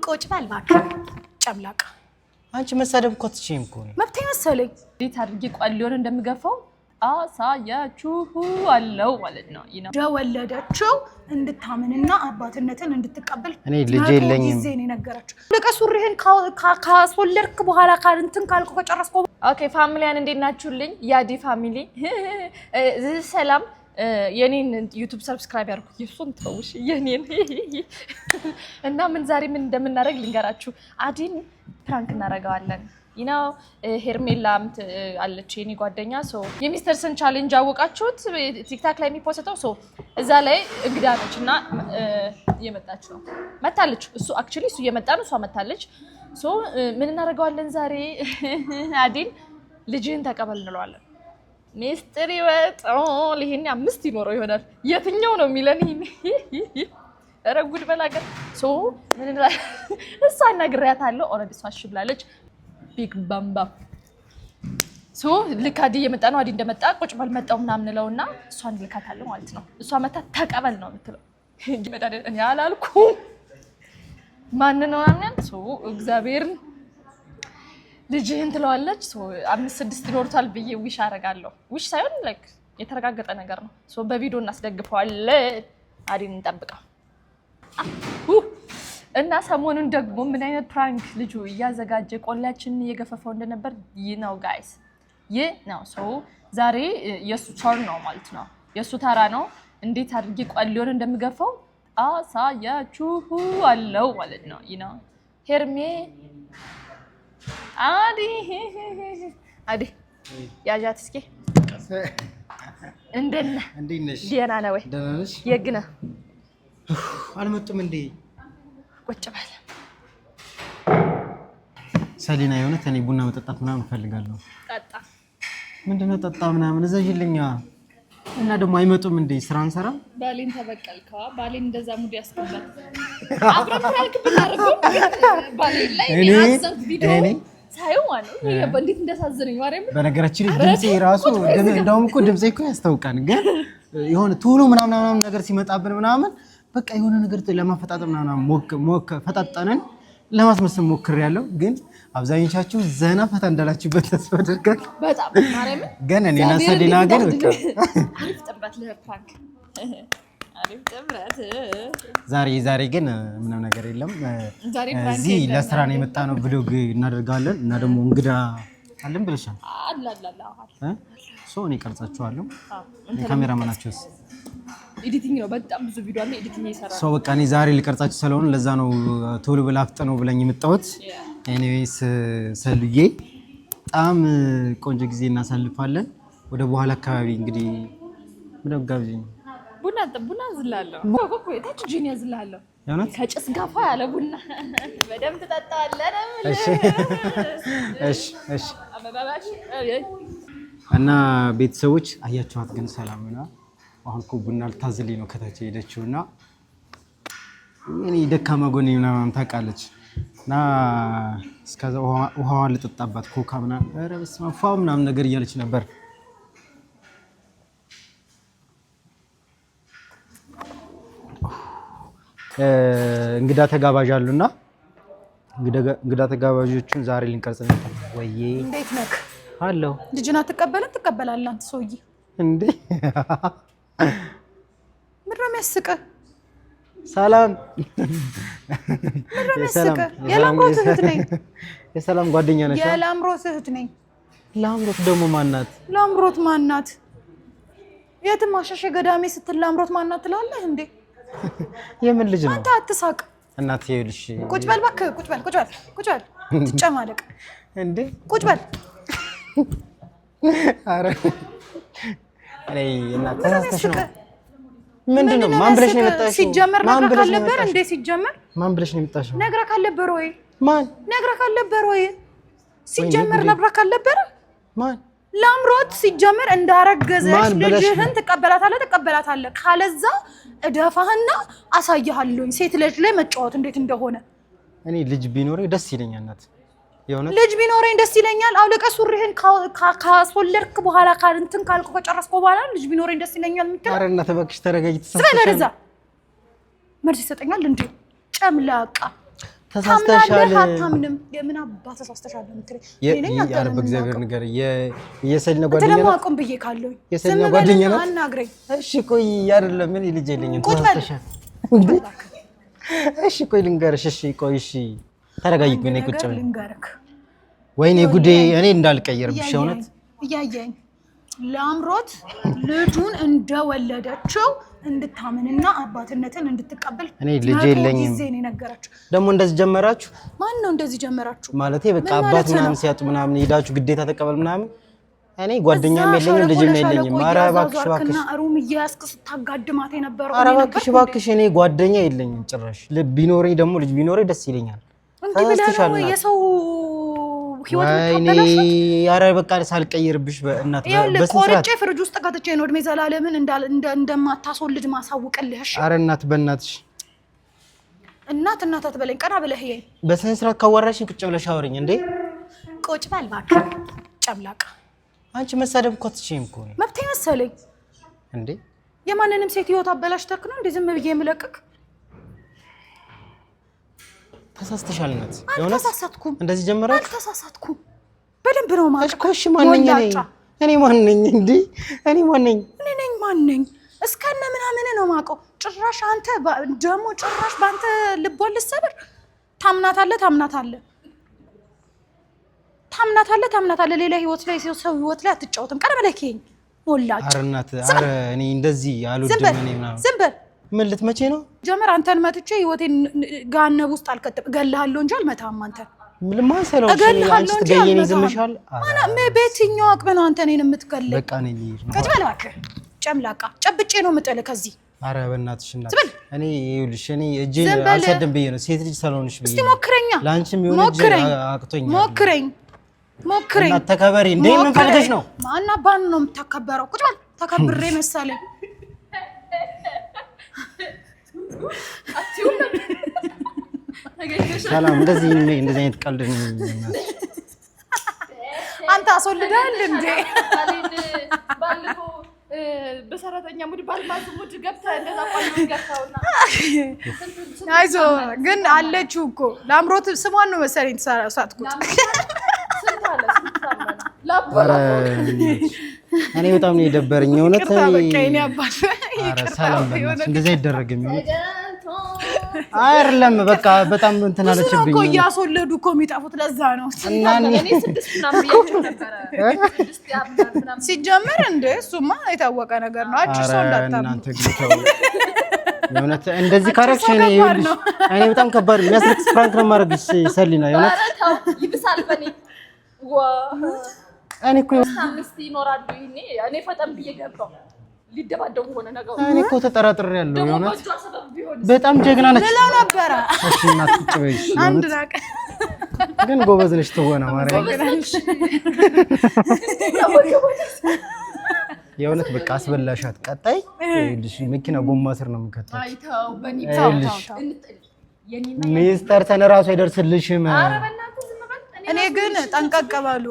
ቁጭ በል እባክህ ጨምላቃ አንቺ መሳደብ እኮ አትችይም እኮ መብቴ መሰለኝ እንዴት አድርጌ ቋሊዮን እንደምገፋው አሳያችሁ አለው ማለት ነው ደወለደችው እንድታምንና አባትነትን እንድትቀበል እኔ ልጅ የለኝም ጊዜን የነገረችው ለቀሱሪህን ካስወለድክ በኋላ ካልንትን ካልኩ ከጨረስኩ ኦኬ ፋሚሊያን እንዴት ናችሁልኝ ያዲ ፋሚሊ ሰላም የኔን ዩቲዩብ ሰብስክራይብ ያርጉ ይፉን ተውሽ የኔን እና ምን ዛሬ ምን እንደምናደርግ ልንገራችሁ አዲን ፕራንክ እናደርጋለን you know ሄርሜላም አለች የኔ ጓደኛ ሶ የሚስተር ሰን ቻሌንጅ አወቃችሁት ቲክታክ ላይ የሚፖስተው ሶ እዛ ላይ እንግዳ ነችና እየመጣች ነው መታለች እሱ አክቹሊ እሱ እየመጣ ነው እሷ መታለች ሶ ምን እናደርጋለን ዛሬ አዲን ልጅህን ተቀበል እንለዋለን ሚስተር ይወጣው ለሄን 5 ይኖረው ይሆናል የትኛው ነው የሚለን ረጉድ በላገር ሶ ምን እሷ ነግሬያታለሁ ኦሬዲ እሷ እሺ ብላለች ቢግ ባምባ ሶ ልካዲ እየመጣ ነው አዲ እንደመጣ ቁጭ በል መጣው ምናምን ለውና እሷን ልካታለሁ ማለት ነው እሷ መታ ተቀበል ነው የምትለው መዳደን እኔ አላልኩ ማን ነው አንን ሶ እግዚአብሔር ልጅህን ትለዋለች ሶ 5-6 ይኖርታል ብዬ ዊሽ አረጋለሁ ዊሽ ሳይሆን ላይክ የተረጋገጠ ነገር ነው ሶ በቪዲዮ እናስደግፈዋለን አዲን እንጠብቀው እና ሰሞኑን ደግሞ ምን አይነት ፕራንክ ልጁ ያዘጋጀ ቆላችንን እየገፈፈው እንደነበር ነው ጋይስ ነው ሶ ዛሬ የሱ ተር ነው ማለት ነው የሱ ተራ ነው እንዴት አድርጌ ቆሊዮን እንደምገፋው አሳያችሁ አለው ማለት ነው you ሄርሜ አዲ ያጃት እስኪ እንደነሽ ዲያና ነው ወይ ደናነሽ የግና አልመጡም እንዴ ቁጭ በል ሰሊና የሆነ ተኔ ቡና መጠጣት ምናምን ፈልጋለሁ ጠጣ ምንድነው ጠጣ ምናምን እዘይልኛ እና ደግሞ አይመጡም እንዴ ስራ እንሰራ ባሌን ተበቀልካ ባሌን እንደዛ ሙድ ያስቀምጣል አብረን ፍራንክ ብናረገው ባሌን ላይ ያዘንት ቪዲዮ ሳይው ማለት ነው እንዴት እንደሳዘነኝ ማርያም በነገራችን ላይ ድምጼ ራሱ እንደውም እኮ ድምጼ እኮ ያስታውቃል ግን የሆነ ቶሎ ምናምን ነገር ሲመጣብን ምናምን በቃ የሆነ ነገር ለማፈጣጠም ምናምን ሞክ ፈጣጣነን ለማስመሰል ሞክሬያለሁ ግን አብዛኞቻችሁ ዘና ፈታ እንዳላችሁበት ተስፋ አደርጋለሁ በጣም ማርያም ግን እኔና ሰሊና ግን በቃ አሪፍ ጥምረት ለፕራንክ አሪፍ ጥምረት ዛሬ ግን ምንም ነገር የለም እዚህ ለስራ ነው የመጣ ነው ብሎግ እናደርጋለን እና ደግሞ እንግዳ አለን ብለሻል አላላላ ሶ እኔ ቀርጻችኋለሁ ካሜራማናችሁስ ኤዲቲንግ ነው በጣም ብዙ ቪዲዮ አለ ኤዲቲንግ ይሰራል ሶ በቃ እኔ ዛሬ ልቀርጻችሁ ስለሆነ ለዛ ነው ቶሎ ብላፍጠነው ብለኝ የመጣሁት ኤኒዌይስ ሰልዬ በጣም ቆንጆ ጊዜ እናሳልፋለን ወደ በኋላ አካባቢ እንግዲህ ምንም ጋብዥኝ ቡና ዝላለሁ ኮኮ ታች ጂኒያ ዝላለሁ ያውነት ከጭስ ጋፋ ያለ ቡና በደንብ ተጣጣለህ እሺ አባባሽ እና ቤተሰቦች አያችኋት ግን ሰላም ነው አሁን እኮ ቡና ልታዝልኝ ነው ከታች ሄደችውና እኔ ደካማ ጎኔ ምናምን ታውቃለች እና እስከዛ ውሃዋን ልጠጣባት ኮካ ምናምን ኧረ በስመ አብ ፏ ምናምን ነገር እያለች ነበር እንግዳ ተጋባዥ አሉና እንግዳ ተጋባዦቹን ዛሬ ልንቀርጽ ነው ወይዬ እንዴት ነክ አለው ልጅና ትቀበላለህ አንተ ሰውዬ እንዴ ምንድነው የሚያስቀህ ሰላም የላምሮት እህት ነኝ የሰላም ጓደኛ ነሽ የላምሮት እህት ነኝ ላምሮት ደግሞ ማናት ላምሮት ማናት የትም አሻሸ ገዳሜ ስትል ላምሮት ማናት ትላለህ እንዴ የምን ልጅ ነው አንተ አትሳቅ እናት ይኸውልሽ ቁጭ በል እባክህ ቁጭ በል ትጨማለቅ እንዴ ቁጭ በል አረ አይ እናት ተሳስተሽ ነው ምንድነው ማን ብለሽ ነው የመጣሽው ሲጀመር ነግራ ካልነበር እንዴ ሲጀመር ማን ብለሽ ነው የመጣሽው ነግራ ካልነበር ወይ ማን ነግራ ካልነበር ወይ ሲጀመር ነግራ ካልነበር ማን ላምሮት ሲጀመር እንዳረገዘሽ ልጅህን ተቀበላታለህ ካለዛ እደፋህና አሳይሃለሁኝ ሴት ልጅ ላይ መጫወት እንዴት እንደሆነ እኔ ልጅ ቢኖረኝ ደስ ይለኛል እናት የሆነ ልጅ ቢኖረኝ ደስ ይለኛል አውለቀ ሱሪህን ካስወለድክ በኋላ ካልንትን ካልኩ ከጨረስኩ በኋላ ልጅ ቢኖረኝ ደስ ይለኛል ምትል አረ እናት እባክሽ ተረጋጊ ተሰጥተሽ መልስ ይሰጠኛል እንዴ ጨምላቃ ተሳስተሻል አታምንም የምን አባ ተሳስተሻል እንትን ያረብ እግዚአብሔር ነገር የሰሊና ጓደኛ ነው ተለማቆም ብዬ ካለው የሰሊና ጓደኛ ነው አናግረኝ እሺ ቆይ አይደለም ምን ልጅ የለኝም ተሳስተሻል እሺ ቆይ ልንገርሽ እሺ ቆይ እሺ ተረጋጊ ግን ቁጭ ብለን ልንገርክ ወይኔ ጉዴ እኔ እንዳልቀየርብሽ እውነት እያየኝ ለአምሮት ልጁን እንደወለደችው እንድታምንና አባትነትን እንድትቀበል እኔ ልጅ የለኝም ደግሞ እንደዚህ ጀመራችሁ ማን ነው እንደዚህ ጀመራችሁ ማለቴ በቃ አባት ምናምን ሲያጡ ምናምን ሄዳችሁ ግዴታ ተቀበል ምናምን እኔ ጓደኛም የለኝም ልጅም የለኝም ኧረ እባክሽ ሩም እያስክ ስታጋድማት የነበረው ኧረ እባክሽ እኔ ጓደኛ የለኝም ጭራሽ ቢኖረኝ ደግሞ ልጅ ቢኖረኝ ደስ ይለኛል እንዴ ብለህ የሰው ህይወት ተበላሽ ኧረ በቃ ሳልቀይርብሽ በእናት ቆርጬ ፍሪጅ ውስጥ ከተቼ ነው እድሜ ዘላለምን እንደማታስወልድ ማሳውቅልህ እሺ ኧረ እናት በእናትሽ እናት አትበለኝ ቀና ብለህ ይሄ በስነ ስርዓት ካወራሽኝ ቁጭ ብለሽ አውሪኝ እንዴ ቁጭ በል እባክህ ጨምላቃ አንቺ መሳደብ እኮ አትችይም እኮ መብቴ መሰለኝ እንዴ የማንንም ሴት ህይወት አበላሽተክ ነው እንዴ ዝም ብዬ የምለቅክ ተሳስተሻል እናት አልተሳሳትኩም እንደዚህ ጀመራችሁ አልተሳሳትኩም በደንብ ነው ማለት እኮ እሺ ማን ነኝ እኔ ማን ነኝ እንዴ እኔ ማን ነኝ እስከነ ምናምን ነው ማቀው ጭራሽ አንተ ደሞ ጭራሽ ባንተ ልቦል ልሰብር ታምናታለህ ሌላ ህይወት ላይ ሰው ህይወት ላይ አትጫወትም ቀረ በለከኝ ሞላጭ ኧረ እናት ኧረ እኔ እንደዚህ አልወድም እኔ ምናምን ዝም በል ምን ልትመቼ ነው ጀመር አንተን መጥቼ ህይወቴን ጋነብ ውስጥ አልከተብ ገለሃለሁ እንጂ አልመታም አንተ ምንማን ሰለው አንቺ ትገየኝ ዝምሻል ማና በየትኛው አቅም ነው አንተ እኔን የምትገለኝ በቃ ነኝ ከጅበል እባክህ ጨምላቃ ጨብጬ ነው የምጥልህ ከዚህ ኧረ በእናትሽ እናት እኔ ይኸውልሽ እኔ እጄን አልሰድም ብዬ ነው ሴት ልጅ ስለሆንሽ ብዬ እስቲ ሞክረኛ ላንቺም ይሁን እጄ አቅቶኛል ሞክረኝ እና ተከበሪ እንዴ ምን ፈልገሽ ነው ማና ባን ነው የምታከበረው ቁጭ በል ተከብሬ መሰለኝ ሰላም እንደዚህ አይነት ቀልድ ነው አንተ አስወልደሃል እንዴ ባልኮ በሰራተኛ ሙድ ባልማዝ ሙድ ገብተህ እንደዛ ቆይ ገብተውና አይዞ ግን አለችው እኮ ለአምሮት ስሟን ነው መሰለኝ ተሳትኩት እኔ በጣም ነው የደበረኝ እውነት በቃ አባል ሰላም እንደዚህ አይደረግም አይደለም በቃ በጣም እንትን አለችብኝ እኮ ያስወለዱ እኮ የሚጣፉት ለዛ ነው እኔ 6 ምናምን ብያችሁ ነበር 6 ምናምን ሲጀመር እንደ እሱማ የታወቀ ነገር ነው አጭ ሰው እንዳታም እናንተ ግታው የእውነት እንደዚህ ካረክሽ እኔ በጣም ከባድ የሚያስለቅስ ፍራንክ ነው ማድረግሽ ሰሊና የእውነት ይብሳል በኔ እኔ እኮ አምስት ይኖራሉ እኔ ፈጠን ብዬ ገባው ሊደባደቡ ሆነ ነገር እኔ እኮ ተጠራጥሬያለሁ የእውነት በጣም ጀግና ነች ለላው ነበር እሺ እናት ቁጭ በይሽ አንድ ራቀ ግን ጎበዝ ነሽ ትወና ማርያም የእውነት በቃ አስበላሻት ቀጣይ ልጅ መኪና ጎማ ስር ነው የምከተው አይተው በኔ ሚስተር ተነራሱ አይደርስልሽም እኔ ግን ጠንቀቅ በሉ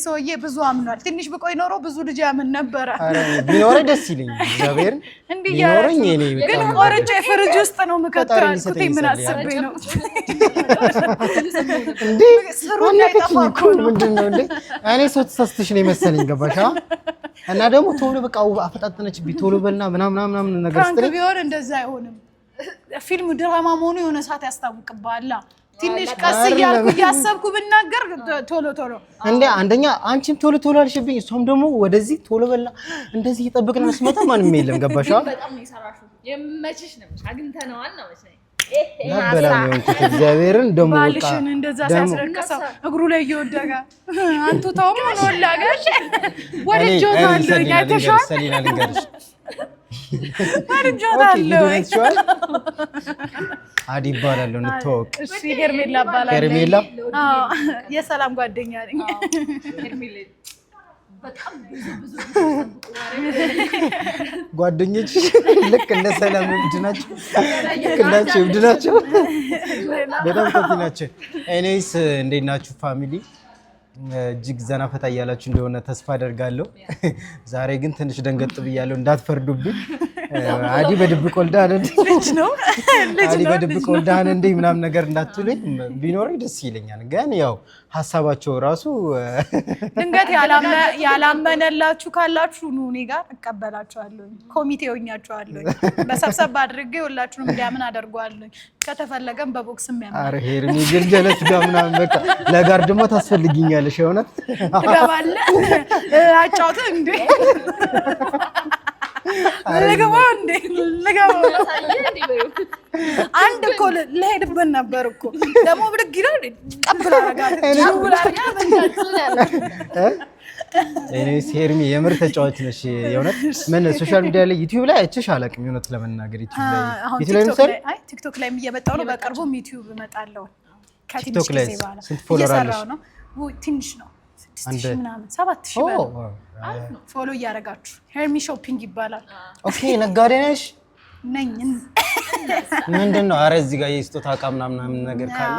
ሰውዬ ብዙ አምኗል ትንሽ ብቆይ ኖሮ ብዙ ልጅ ያምን ነበር አረ ቢኖር ደስ ይለኛል እግዚአብሔር ቢኖርኝ እኔ ግን ቆርጬ ፍሪጅ ውስጥ ነው የምከተው ምን አስቤ ነው እንዴ ስሩ እንዳይጠፋኩ ምንድነው እንዴ እኔ ሰው ተሳስተሽ ነው መሰለኝ ገባሻ እና ደግሞ ቶሎ በቃ አፈጣጠነች ቶሎ በልና ምናምን ነገር ስትል ቢሆን እንደዛ አይሆንም ፊልም ድራማ መሆኑ የሆነ ሰዓት ያስታውቅብሃል ትንሽ ቀስ እያልኩ እያሰብኩ ብናገር ቶሎ እንዴ አንደኛ አንቺም ቶሎ አልሽብኝ እሷም ደግሞ ወደዚህ ቶሎ በላ እንደዚህ እየጠበቅን መስመጣ ማንም የለም ገባሻ በጣም ነው ይሰራሽው የመችሽ ነው አግኝተነዋል ነው መሰለኝ ነበር ነው እግዚአብሔርን ደሞ ወጣ ባልሽን እንደዛ ሲያስረከሰው እግሩ ላይ እየወደቀ አንቱ ታውም ነው ላጋሽ ወደ ጆታለው ያተሻል ሰሊና ልንገርሽ ወደ ጆታለው አዲ ይባላል እንተዋወቅ እሺ ሄርሜላ ይባላል ሄርሜላ የሰላም ጓደኛ ነኝ ሄርሜላ በጣም ብዙ ጓደኞች ልክ እንደ ሰላም እብድናቸው እብድናቸው በጣም ቆንጆ እኔስ እንዴት ናችሁ ፋሚሊ እጅግ ዘና ፈታ እያላችሁ እንደሆነ ተስፋ አደርጋለሁ ዛሬ ግን ትንሽ ደንገጥ ብያለሁ እንዳትፈርዱብኝ አዲ በድብቅ ወልዳ ልጅ ነው አዲ በድብቅ ወልዳ እንዴ ምናምን ነገር እንዳትሉኝ ቢኖረኝ ደስ ይለኛል። ግን ያው ሐሳባቸው ራሱ ድንገት ያላመነላችሁ ካላችሁ ኑ እኔ ጋር እቀበላችኋለሁ። ኮሚቴ ሆኛችኋለሁ። በሰብሰብ አድርጌ ሁላችሁንም እንዲያምን አደርገዋለሁ። ከተፈለገም በቦክስም ያምን። አረ ሄርሚ ግን ጀለስ ጋር ምናምን በቃ ለጋር ደግሞ ታስፈልጊኛለሽ። የእውነት ትገባለህ አጫውተ እንዴ ለገባው እንዴ ለገባው አንድ እኮ ለሄድበት ነበር እኮ ደግሞ ብድግ ይላል ቀብላ አረጋት ጃውላኛ እኔ ሄርሚ የምር ተጫዋች ነሽ። የእውነት ምን ሶሻል ሚዲያ ላይ ዩቲዩብ ላይ አይቼሽ አላውቅም። የእውነት ለመናገር ዩቲዩብ ላይ ምሳሌ ቲክቶክ ላይ እየመጣሁ ነው። በቅርቡም ዩቲዩብ እመጣለሁ። ቲክቶክ ላይ ስንት ፎሎወር አለሽ? ትንሽ ነው 6000 ምናምን 7000 ፎሎ እያደረጋችሁ ሄርሚ ሾፒንግ ይባላል። ኦኬ ነጋዴ ነሽ? ነኝ። ምንድነው? አረ እዚህ ጋር የስጦታ ዕቃ ምናምን ነገር ካለ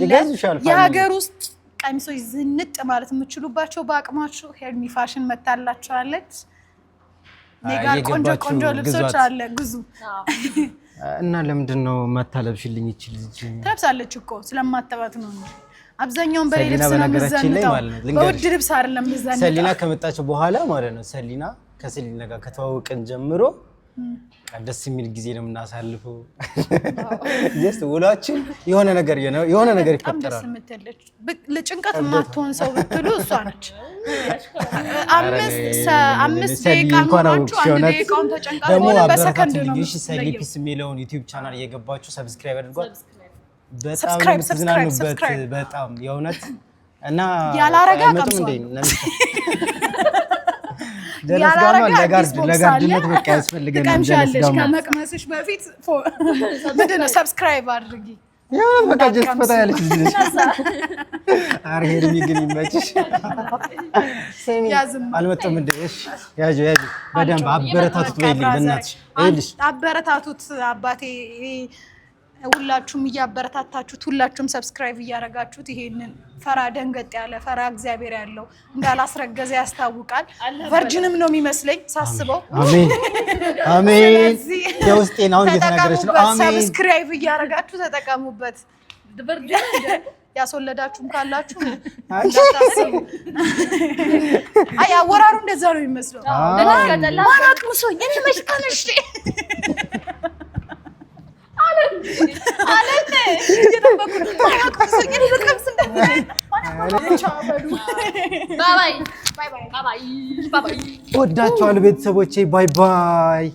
ይገዙሻል። የሀገር ውስጥ ቀሚሶች ዝንጥ ማለት የምትችሉባቸው በአቅማችሁ ሄርሚ ፋሽን መታላችኋለች። ኔጋር ቆንጆ ልብሶች አለ ግዙ። እና ለምንድነው መታለብሽልኝ ይችል ትለብሳለች እኮ ስለማተባት ነው እንጂ አብዛኛውን በሌሊት ስለምዘንጣው በውድ ልብስ አይደለም ምዘንጣው። ሰሊና ከመጣቸው በኋላ ማለት ነው። ሰሊና ከሰሊና ጋር ከተዋወቅን ጀምሮ ደስ የሚል ጊዜ ነው የምናሳልፈው። ጀስት ውላችን የሆነ ነገር ይፈጠራል። ለጭንቀት የማትሆን ሰው ብትሉ እሷ ነች። አምስት ደቂቃ ኖራችሁ አንድ ደቂቃውን ተጨንቃችሁ ሆነ በሰከንድ ነው። ሰሊፒስ የሚለውን ዩቲዩብ ቻናል እየገባችሁ ሰብስክራይብ አድርጓል። በጣም የምትዝናኑበት በጣም የእውነት እና ያላረጋ ቀምሷል። ለጋርድነት በቃ ያስፈልገናል። ጀለስ ከመቅመስሽ በፊት ምንድነው ሰብስክራይብ አድርጊ። ያው በቃ ጀስት ፈታ ያለች ልጅ አረ ሄርሚ ግን ይመችሽ። ሰሚ አልመጣም እንደ እሺ ያጁ በደንብ አበረታቱት በይልኝ በእናትሽ እልሽ አበረታቱት አባቴ። ሁላችሁም እያበረታታችሁት ሁላችሁም ሰብስክራይብ እያደረጋችሁት ይሄንን ፈራ ደንገጥ ያለ ፈራ እግዚአብሔር ያለው እንዳላስረገዘ ያስታውቃል። ቨርጂንም ነው የሚመስለኝ ሳስበው። አሜን አሜን። የውስጤን አሁን እየተናገረች ነው። አሜን። ሰብስክራይብ እያደረጋችሁ ተጠቀሙበት። ያስወለዳችሁም ካላችሁ እንዳታስቡ። አይ አወራሩ እንደዛ ነው የሚመስለው። ማራቅ ሙሶኝ እኔ መሽካነሽ ወዳችኋለሁ ቤተሰቦቼ። ባይ ባይ።